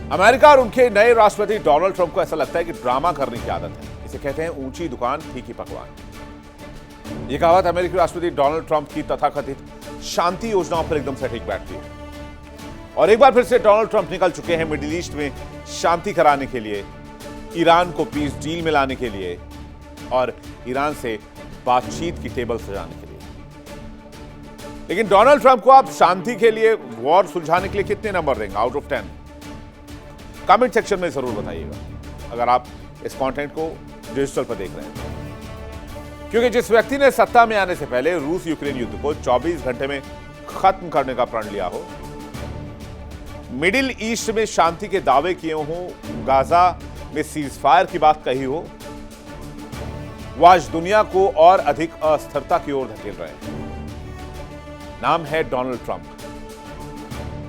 America और उनके नए राष्ट्रपति डोनाल्ड ट्रंप को ऐसा लगता है कि ड्रामा करने की आदत है। इसे कहते हैं ऊंची दुकान फीकी पकवान। यह कहावत अमेरिकी राष्ट्रपति डोनाल्ड ट्रंप की तथाकथित शांति योजनाओं पर एकदम से ठीक बैठती है। और एक बार फिर से डोनाल्ड ट्रंप निकल चुके हैं मिडिल ईस्ट में शांति कराने के लिए, ईरान को पीस डील में लाने के लिए और ईरान से बातचीत की टेबल सजाने के लिए। लेकिन डोनाल्ड ट्रंप को आप शांति के लिए, वॉर सुलझाने के लिए कितने नंबर देंगे आउट ऑफ 10? कमेंट सेक्शन में जरूर बताइएगा अगर आप इस कंटेंट को डिजिटल पर देख रहे हैं। क्योंकि जिस व्यक्ति ने सत्ता में आने से पहले रूस यूक्रेन युद्ध को 24 घंटे में खत्म करने का प्रण लिया हो, मिडिल ईस्ट में शांति के दावे किए हों, गाजा में सीज फायर की बात कही हो, वह आज दुनिया को और अधिक अस्थिरता की ओर धकेल रहे हैं। नाम है डोनाल्ड ट्रंप।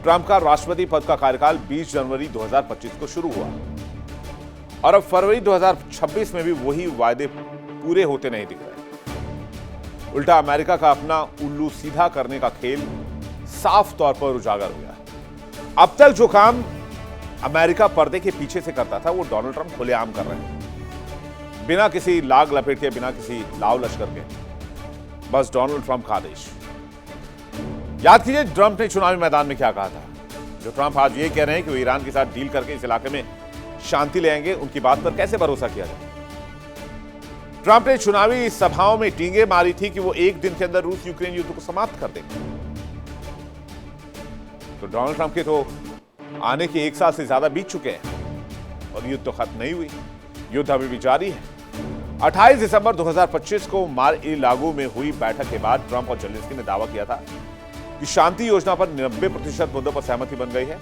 ट्रंप का राष्ट्रपति पद का कार्यकाल 20 जनवरी 2025 को शुरू हुआ और अब फरवरी 2026 में भी वही वायदे पूरे होते नहीं दिख रहे। उल्टा अमेरिका का अपना उल्लू सीधा करने का खेल साफ तौर पर उजागर हो गया। अब तक जो काम अमेरिका पर्दे के पीछे से करता था, वो डोनाल्ड ट्रंप खुलेआम कर रहे हैं, बिना किसी लाग लपेट के, बिना किसी लाव लश्कर के। बस डोनाल्ड ट्रंप का आदेश। याद कीजिए ट्रंप ने चुनावी मैदान में क्या कहा था। जो ट्रंप आज ये कह रहे हैं कि वो ईरान के साथ डील करके इस इलाके में शांति ले आएंगे, उनकी बात पर कैसे भरोसा किया जाए? ट्रंप ने चुनावी सभाओं में टींगे मारी थी कि वो एक दिन के अंदर रूस यूक्रेन युद्ध को समाप्त कर देंगे। तो डोनाल्ड ट्रंप के तो आने के 1 साल से ज्यादा बीत चुके हैं और युद्ध तो खत्म नहीं हुई, युद्ध अभी भी जारी है। 28 दिसंबर 2025 को मार-ए-लागो में हुई बैठक के बाद ट्रंप और जेलेंस्की ने दावा किया था कि शांति योजना पर 90% मुद्दों पर सहमति बन गई है।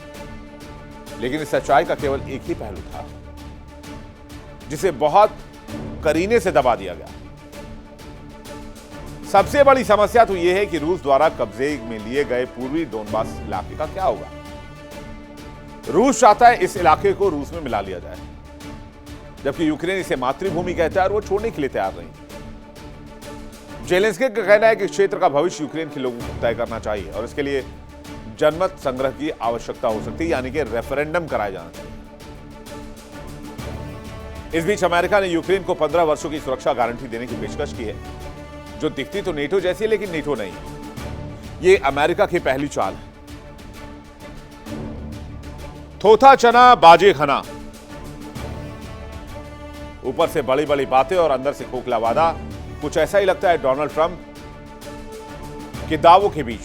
लेकिन इस सच्चाई का केवल एक ही पहलू था, जिसे बहुत करीने से दबा दिया गया। सबसे बड़ी समस्या तो यह है कि रूस द्वारा कब्जे में लिए गए पूर्वी डोनबास इलाके का क्या होगा। रूस चाहता है इस इलाके को रूस में मिला लिया जाए, जबकि यूक्रेन इसे मातृभूमि कहता है और वो छोड़ने के लिए तैयार नहीं। जेलेंस्की का कहना है कि क्षेत्र का भविष्य यूक्रेन के लोगों को तय करना चाहिए और इसके लिए जनमत संग्रह की आवश्यकता हो सकती है, यानी कि रेफरेंडम कराया जाना चाहिए। इस बीच अमेरिका ने यूक्रेन को 15 वर्षों की सुरक्षा गारंटी देने की पेशकश की है, जो दिखती तो नेटो जैसी है लेकिन नेटो नहीं। ये अमेरिका की पहली चाल है। थोथा चना बाजे खना, ऊपर से बड़ी बड़ी बातें और अंदर से खोखला वादा। कुछ ऐसा ही लगता है डोनाल्ड ट्रंप के दावों के बीच।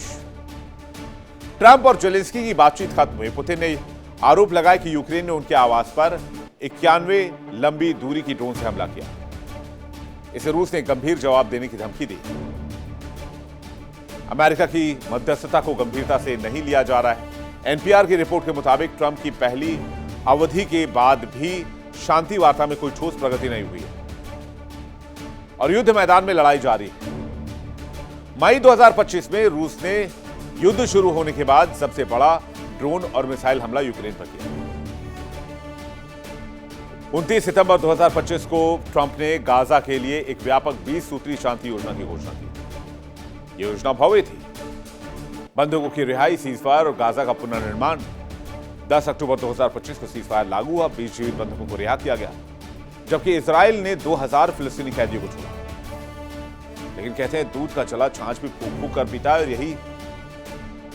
ट्रंप और जेलेंस्की की बातचीत खत्म हुई। पुतिन ने आरोप लगाया कि यूक्रेन ने उनके आवास पर 91 लंबी दूरी की ड्रोन से हमला किया। इसे रूस ने गंभीर जवाब देने की धमकी दी। अमेरिका की मध्यस्थता को गंभीरता से नहीं लिया जा रहा है। एनपीआर की रिपोर्ट के मुताबिक ट्रंप की पहली अवधि के बाद भी शांति वार्ता में कोई ठोस प्रगति नहीं हुई है और युद्ध मैदान में लड़ाई जारी है। मई 2025 में रूस ने युद्ध शुरू होने के बाद सबसे बड़ा ड्रोन और मिसाइल हमला यूक्रेन पर किया। 29 सितंबर 2025 को ट्रंप ने गाजा के लिए एक व्यापक 20 सूत्री शांति योजना की घोषणा की। यह योजना भव्य थी। बंधकों की रिहाई, सीजफायर और गाजा का पुनर्निर्माण। 10 अक्टूबर 2025 को सीजफायर लागू हुआ। 20 जीवित बंधकों को रिहा किया गया, जबकि इजराइल ने 2000 फिलिस्तीनी कैदियों को छोड़ा। लेकिन कहते हैं दूध का चला छाछ भी फूक फूक कर पीता है और यही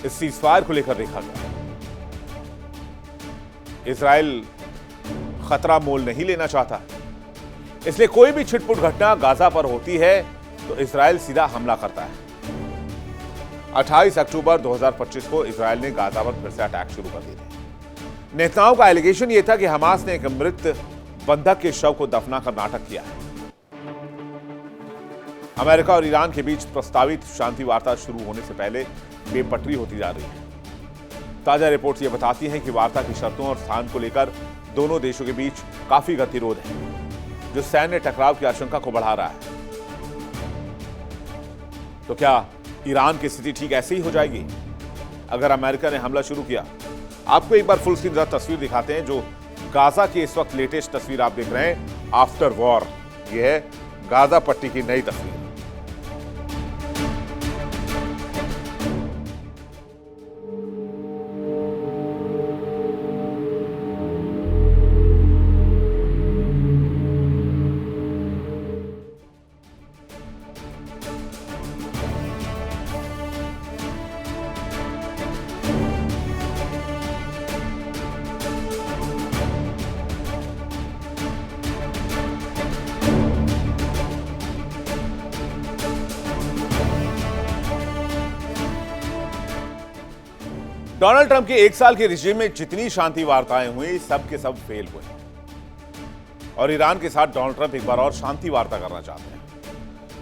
इस सीजफायर को लेकर देखा गया। इजराइल खतरा मोल नहीं लेना चाहता, इसलिए कोई भी छिटपुट घटना गाजा पर होती है तो इजराइल सीधा हमला करता है। 28 अक्टूबर 2025 को इजराइल ने गाजा पर फिर से अटैक शुरू कर दिए थे। नेताओं का एलिगेशन यह था कि हमास ने एक मृत बंधक के शव को दफनाकर नाटक किया है। अमेरिका और ईरान के बीच प्रस्तावित शांति वार्ता शुरू होने से पहले बेपटरी होती जा रही है। ताजा रिपोर्ट्स ये बताती हैं कि वार्ता की शर्तों और स्थान को लेकर दोनों देशों के बीच काफी गतिरोध है, जो सैन्य टकराव की आशंका को बढ़ा रहा है। तो क्या ईरान की स्थिति ठीक ऐसे ही हो जाएगी अगर अमेरिका ने हमला शुरू किया? आपको एक बार फुल स्क्रीन तस्वीर दिखाते हैं। जो गाजा की इस वक्त लेटेस्ट तस्वीर आप देख रहे हैं आफ्टर वॉर, यह है गाजा पट्टी की नई तस्वीर। डोनाल्ड ट्रंप के 1 साल के रिजीम में जितनी शांति वार्ताएं हुई सब के सब फेल हुए और ईरान के साथ डोनाल्ड ट्रंप एक बार और शांति वार्ता करना चाहते हैं,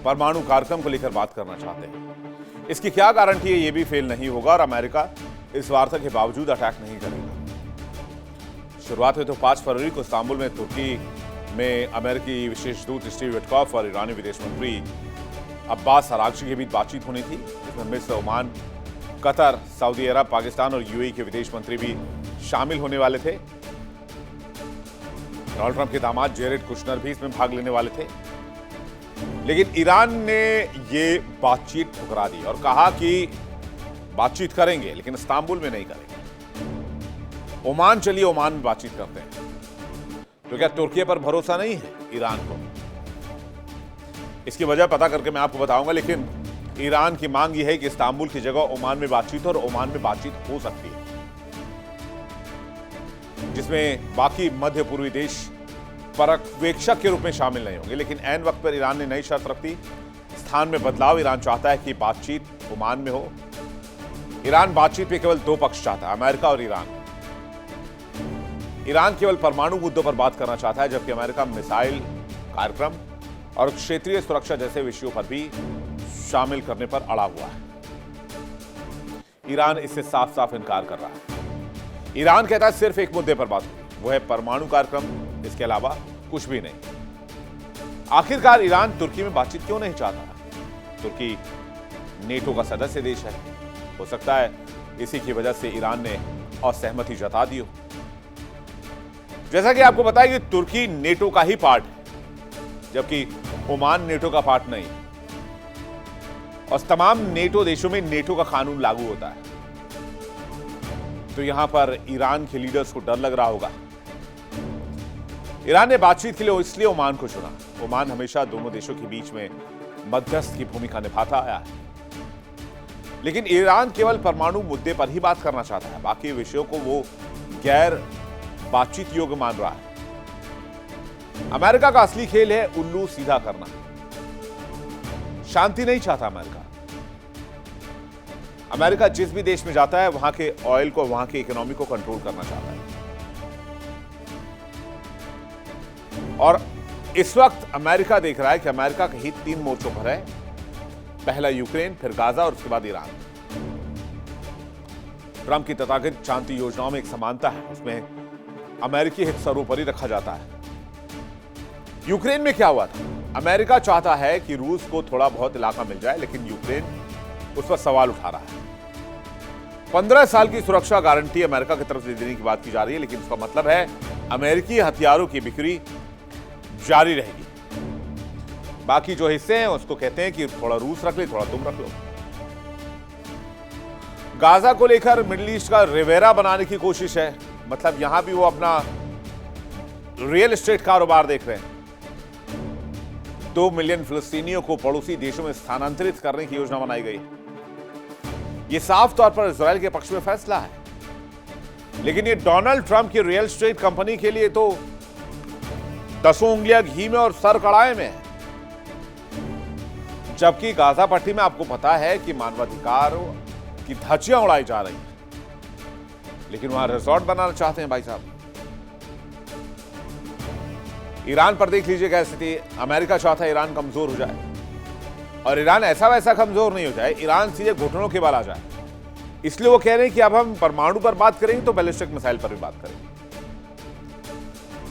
परमाणु कार्यक्रम को लेकर बात करना चाहते हैं। इसकी क्या गारंटी है ये भी फेल नहीं होगा और अमेरिका इस वार्ता के बावजूद अटैक नहीं करेगा। शुरुआत में तो 5 फरवरी को इस्तांबुल में तुर्की में अमेरिकी विशेष दूत स्टीव विटकॉफ और ईरानी विदेश मंत्री अब्बास अरागची के बीच बातचीत होनी थी, जिसमें मिस्र, ओमान, कतर, सऊदी अरब, पाकिस्तान और यूएई के विदेश मंत्री भी शामिल होने वाले थे। डोनाल्ड ट्रंप के दामाद जेरेड कुशनर भी इसमें भाग लेने वाले थे, लेकिन ईरान ने ये बातचीत ठुकरा दी और कहा कि बातचीत करेंगे लेकिन इस्तांबुल में नहीं करेंगे। ओमान चलिए, ओमान में बातचीत करते हैं। तो क्या तुर्की पर भरोसा नहीं है ईरान को? इसकी वजह पता करके मैं आपको बताऊंगा, लेकिन ईरान की मांग यह है कि इस्तांबुल की जगह ओमान में बातचीत हो और ओमान में बातचीत हो सकती है, जिसमें बाकी मध्य पूर्वी देश पर्यवेक्षक के रूप में शामिल नहीं होंगे। लेकिन ऐन वक्त पर ईरान ने नई शर्त रख दी, स्थान में बदलाव। ईरान चाहता है कि बातचीत ओमान में हो। ईरान बातचीत में केवल 2 पक्ष चाहता है, अमेरिका और ईरान। ईरान केवल परमाणु मुद्दों पर बात करना चाहता है, जबकि अमेरिका मिसाइल कार्यक्रम और क्षेत्रीय सुरक्षा जैसे विषयों पर भी शामिल करने पर अड़ा हुआ है। ईरान इससे साफ साफ इनकार कर रहा है। ईरान कहता है सिर्फ एक मुद्दे पर बात होगी, वो है परमाणु कार्यक्रम, इसके अलावा कुछ भी नहीं। आखिरकार ईरान तुर्की में बातचीत क्यों नहीं चाहता? तुर्की नेटो का सदस्य देश है, हो सकता है इसी की वजह से ईरान ने असहमति जता दी हो। जैसा कि आपको बताया कि तुर्की नेटो का ही पार्ट है, जबकि ओमान नेटो का पार्ट नहीं, और तमाम नेटो देशों में नेटो का कानून लागू होता है। तो यहां पर ईरान के लीडर्स को डर लग रहा होगा। ईरान ने बातचीत के लिए इसलिए ओमान को चुना। ओमान हमेशा दोनों देशों के बीच में मध्यस्थ की भूमिका निभाता आया है, लेकिन ईरान केवल परमाणु मुद्दे पर ही बात करना चाहता है, बाकी विषयों को वो गैर बातचीत योग्य मान रहा है। अमेरिका का असली खेल है उल्लू सीधा करना। शांति नहीं चाहता अमेरिका जिस भी देश में जाता है वहां के ऑयल को, वहां की इकोनॉमी को कंट्रोल करना चाहता है। और इस वक्त अमेरिका देख रहा है कि अमेरिका का हित 3 मोर्चों पर है, पहला यूक्रेन, फिर गाजा और उसके बाद ईरान। ट्रंप की तथाकथित शांति योजनाओं में एक समानता है, उसमें अमेरिकी हित सर्वोपरि रखा जाता है। यूक्रेन में क्या हुआ था? अमेरिका चाहता है कि रूस को थोड़ा बहुत इलाका मिल जाए, लेकिन यूक्रेन उस पर सवाल उठा रहा है। 15 साल की सुरक्षा गारंटी अमेरिका की तरफ से देने की बात की जा रही है, लेकिन इसका मतलब है अमेरिकी हथियारों की बिक्री जारी रहेगी। बाकी जो हिस्से हैं उसको कहते हैं कि थोड़ा रूस रख ले, थोड़ा तुम रख लो। गाजा को लेकर मिडिल ईस्ट का रिवेरा बनाने की कोशिश है, मतलब यहां भी वो अपना रियल एस्टेट कारोबार देख रहे हैं। 2 मिलियन फिलिस्तीनियों को पड़ोसी देशों में स्थानांतरित करने की योजना बनाई गई। यह साफ तौर पर इजराइल के पक्ष में फैसला है, लेकिन ये डोनाल्ड ट्रंप की रियल एस्टेट कंपनी के लिए तो 10 उंगलियां घी में और सर कड़ाए में है। जबकि गाजा पट्टी में आपको पता है कि मानवाधिकार की धज्जियां उड़ाई जा रही हैं, लेकिन वहां रिजॉर्ट बनाना चाहते हैं भाई साहब। ईरान पर देख लीजिए क्या स्थिति। अमेरिका चाहता है ईरान कमजोर हो जाए, और ईरान ऐसा वैसा कमजोर नहीं हो जाए, ईरान सीधे घुटनों के बल आ जाए। इसलिए वो कह रहे हैं कि अब हम परमाणु पर बात करेंगे तो बैलिस्टिक मिसाइल पर भी बात करेंगे,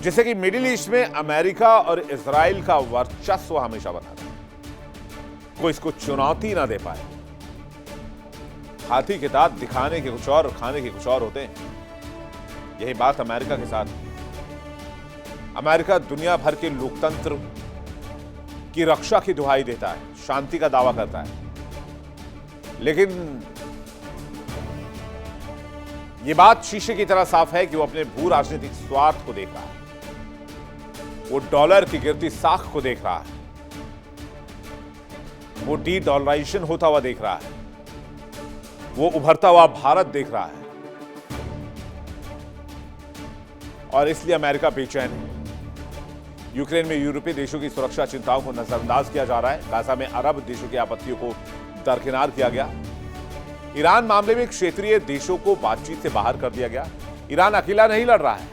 जिससे कि मिडिल ईस्ट में अमेरिका और इजराइल का वर्चस्व हमेशा बना रहे, कोई इसको चुनौती ना दे पाए। हाथी के दांत दिखाने के कुछ और, खाने के कुछ और होते हैं। यही बात अमेरिका के साथ। अमेरिका दुनिया भर के लोकतंत्र की रक्षा की दुहाई देता है, शांति का दावा करता है, लेकिन यह बात शीशे की तरह साफ है कि वो अपने भू राजनीतिक स्वार्थ को देख रहा है। वो डॉलर की गिरती साख को देख रहा है, वो डी डॉलराइजेशन होता हुआ देख रहा है, वो उभरता हुआ भारत देख रहा है, और इसलिए अमेरिका बेचैन है। यूक्रेन में यूरोपीय देशों की सुरक्षा चिंताओं को नजरअंदाज किया जा रहा है। गाजा में अरब देशों की आपत्तियों को दरकिनार किया गया। ईरान मामले में क्षेत्रीय देशों को बातचीत से बाहर कर दिया गया। ईरान अकेला नहीं लड़ रहा है।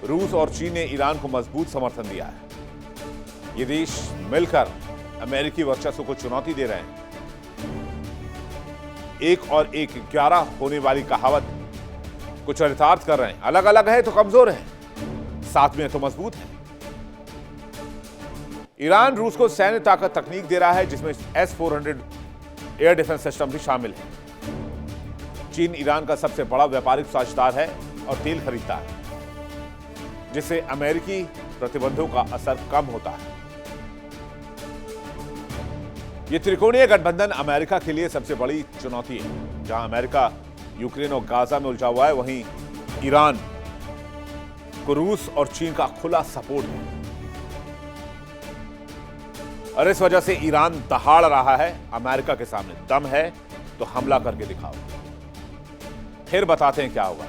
रूस और चीन ने ईरान को मजबूत समर्थन दिया है। ये देश मिलकर अमेरिकी वर्चस्व को चुनौती दे रहे हैं। 1 और 1 11 होने वाली कहावत को चरितार्थ कर रहे हैं। अलग अलग है तो कमजोर है, साथ में तो मजबूत है। ईरान रूस को सैन्य ताकत तकनीक दे रहा है, जिसमें S-400 एयर डिफेंस सिस्टम भी शामिल है। चीन ईरान का सबसे बड़ा व्यापारिक साझेदार है और तेल खरीदता है, जिससे अमेरिकी प्रतिबंधों का असर कम होता है। यह त्रिकोणीय गठबंधन अमेरिका के लिए सबसे बड़ी चुनौती है। जहां अमेरिका यूक्रेन और गाजा में उलझा हुआ है, वहीं ईरान को रूस और चीन का खुला सपोर्ट है और इस वजह से ईरान दहाड़ रहा है अमेरिका के सामने। दम है तो हमला करके दिखाओ, फिर बताते हैं क्या होगा।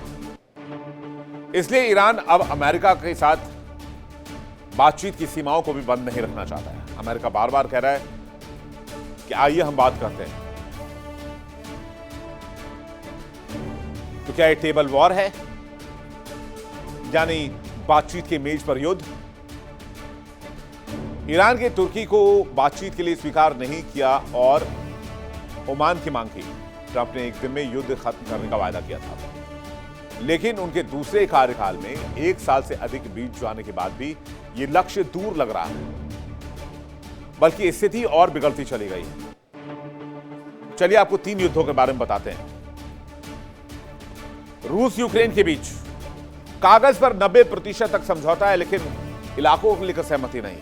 इसलिए ईरान अब अमेरिका के साथ बातचीत की सीमाओं को भी बंद नहीं रखना चाहता है। अमेरिका बार बार कह रहा है कि आइए हम बात करते हैं। तो क्या ये टेबल वॉर है, यानी बातचीत के मेज पर युद्ध? ईरान के तुर्की को बातचीत के लिए स्वीकार नहीं किया और ओमान की मांग की। ट्रंप ने एक दिन में युद्ध खत्म करने का वायदा किया था, लेकिन उनके दूसरे कार्यकाल में 1 साल से अधिक बीत जाने के बाद भी यह लक्ष्य दूर लग रहा है, बल्कि स्थिति और बिगड़ती चली गई है। चलिए आपको 3 युद्धों के बारे में बताते हैं। रूस यूक्रेन के बीच कागज पर 90% तक समझौता है, लेकिन इलाकों को लेकर सहमति नहीं।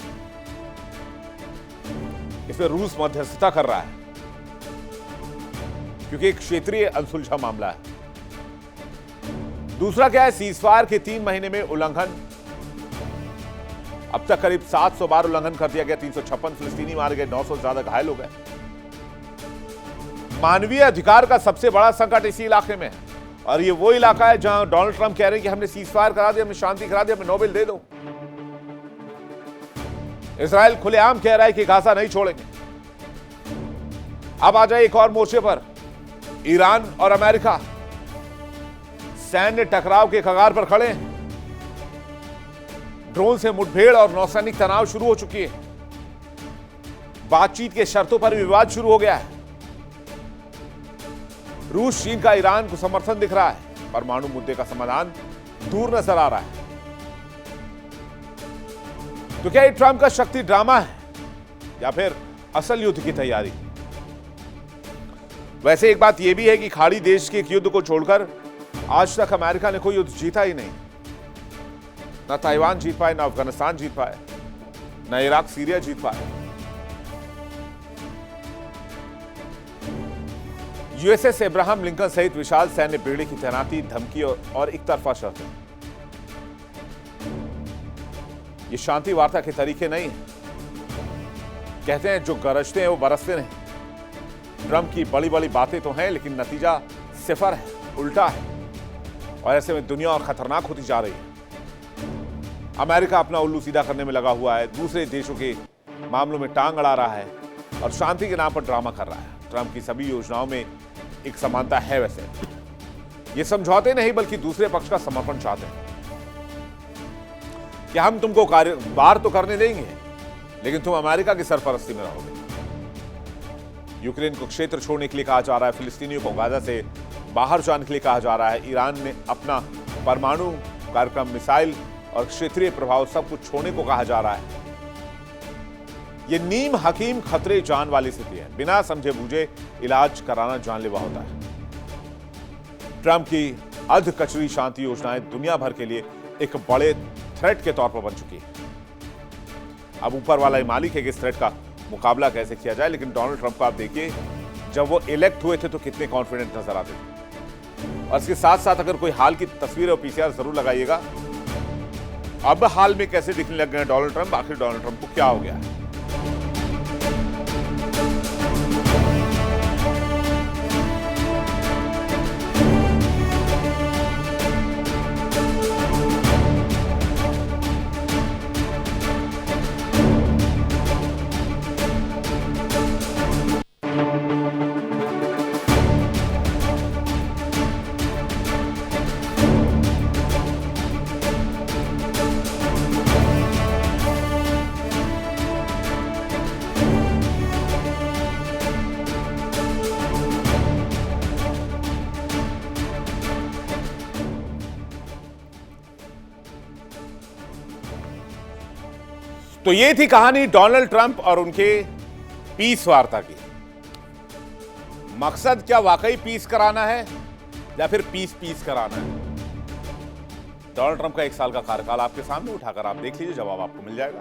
इसमें रूस मध्यस्थता कर रहा है क्योंकि एक क्षेत्रीय अनसुलझा मामला है। दूसरा क्या है, सीजफायर के 3 महीने में उल्लंघन। अब तक करीब 700 बार उल्लंघन कर दिया गया। 356 फिलिस्तीनी मारे गए, 900 से ज्यादा घायल हो गए। मानवीय अधिकार का सबसे बड़ा संकट इसी इलाके में है और ये वो इलाका है जहां डोनाल्ड ट्रंप कह रहे हैं कि हमने सीजफायर करा दिया, हमने शांति करा दी, हमें नोबेल दे दो। इजराइल खुलेआम कह रहा है कि गाजा नहीं छोड़ेंगे। अब आ जाए एक और मोर्चे पर, ईरान और अमेरिका सैन्य टकराव के कगार पर खड़े हैं। ड्रोन से मुठभेड़ और नौसैनिक तनाव शुरू हो चुकी है। बातचीत के शर्तों पर विवाद शुरू हो गया है। रूस चीन का ईरान को समर्थन दिख रहा है। परमाणु मुद्दे का समाधान दूर नजर आ रहा है। तो क्या ये ट्रंप का शक्ति ड्रामा है या फिर असल युद्ध की तैयारी? वैसे एक बात यह भी है कि खाड़ी देश के एक युद्ध को छोड़कर आज तक अमेरिका ने कोई युद्ध जीता ही नहीं। ना ताइवान जीत पाए, ना अफगानिस्तान जीत पाए, ना इराक सीरिया जीत पाए। यूएसएस अब्राहम लिंकन सहित विशाल सैन्य बेड़े की तैनाती, धमकी और एक तरफा शर्तें, ये शांति वार्ता के तरीके नहीं है। कहते हैं जो गरजते हैं वो बरसते नहीं। ट्रंप की बड़ी बड़ी बातें तो हैं, लेकिन नतीजा सिफर है, उल्टा है और ऐसे में दुनिया और खतरनाक होती जा रही है। अमेरिका अपना उल्लू सीधा करने में लगा हुआ है, दूसरे देशों के मामलों में टांग अड़ा रहा है और शांति के नाम पर ड्रामा कर रहा है। ट्रंप की सभी योजनाओं में एक समानता है। वैसे ये समझौते नहीं बल्कि दूसरे पक्ष का समर्थन चाहते हैं कि हम तुमको वार तो करने देंगे, लेकिन तुम अमेरिका की सरपरस्ती में रहोगे। यूक्रेन को क्षेत्र छोड़ने के लिए कहा जा रहा है, फिलिस्तीनियों को गाजा से बाहर जाने के लिए कहा जा रहा है। ईरान ने अपना परमाणु कार्यक्रम, मिसाइल और क्षेत्रीय प्रभाव सब कुछ छोड़ने को कहा जा रहा है। यह नीम हकीम खतरे जान वाली स्थिति है। बिना समझे बूझे इलाज कराना जानलेवा होता है। ट्रंप की अध कचरी शांति योजनाएं दुनिया भर के लिए एक बड़े थ्रेट के तौर पर बन चुकी है। अब ऊपर वाला ही मालिक है कि इस थ्रेट का मुकाबला कैसे किया जाए। लेकिन डोनाल्ड ट्रंप को आप देखिए, जब वो इलेक्ट हुए थे तो कितने कॉन्फिडेंट नजर आते थे। और इसके साथ साथ अगर कोई हाल की तस्वीर और पीसीआर जरूर लगाइएगा। अब हाल में कैसे दिखने लग गए डोनाल्ड ट्रंप, आखिर डोनाल्ड ट्रंप को क्या हो गया है? तो ये थी कहानी डोनाल्ड ट्रंप और उनके पीस वार्ता की। मकसद क्या वाकई पीस कराना है या फिर पीस कराना है? डोनाल्ड ट्रंप का 1 साल का कार्यकाल आपके सामने उठाकर आप देख लीजिए, जवाब आपको मिल जाएगा।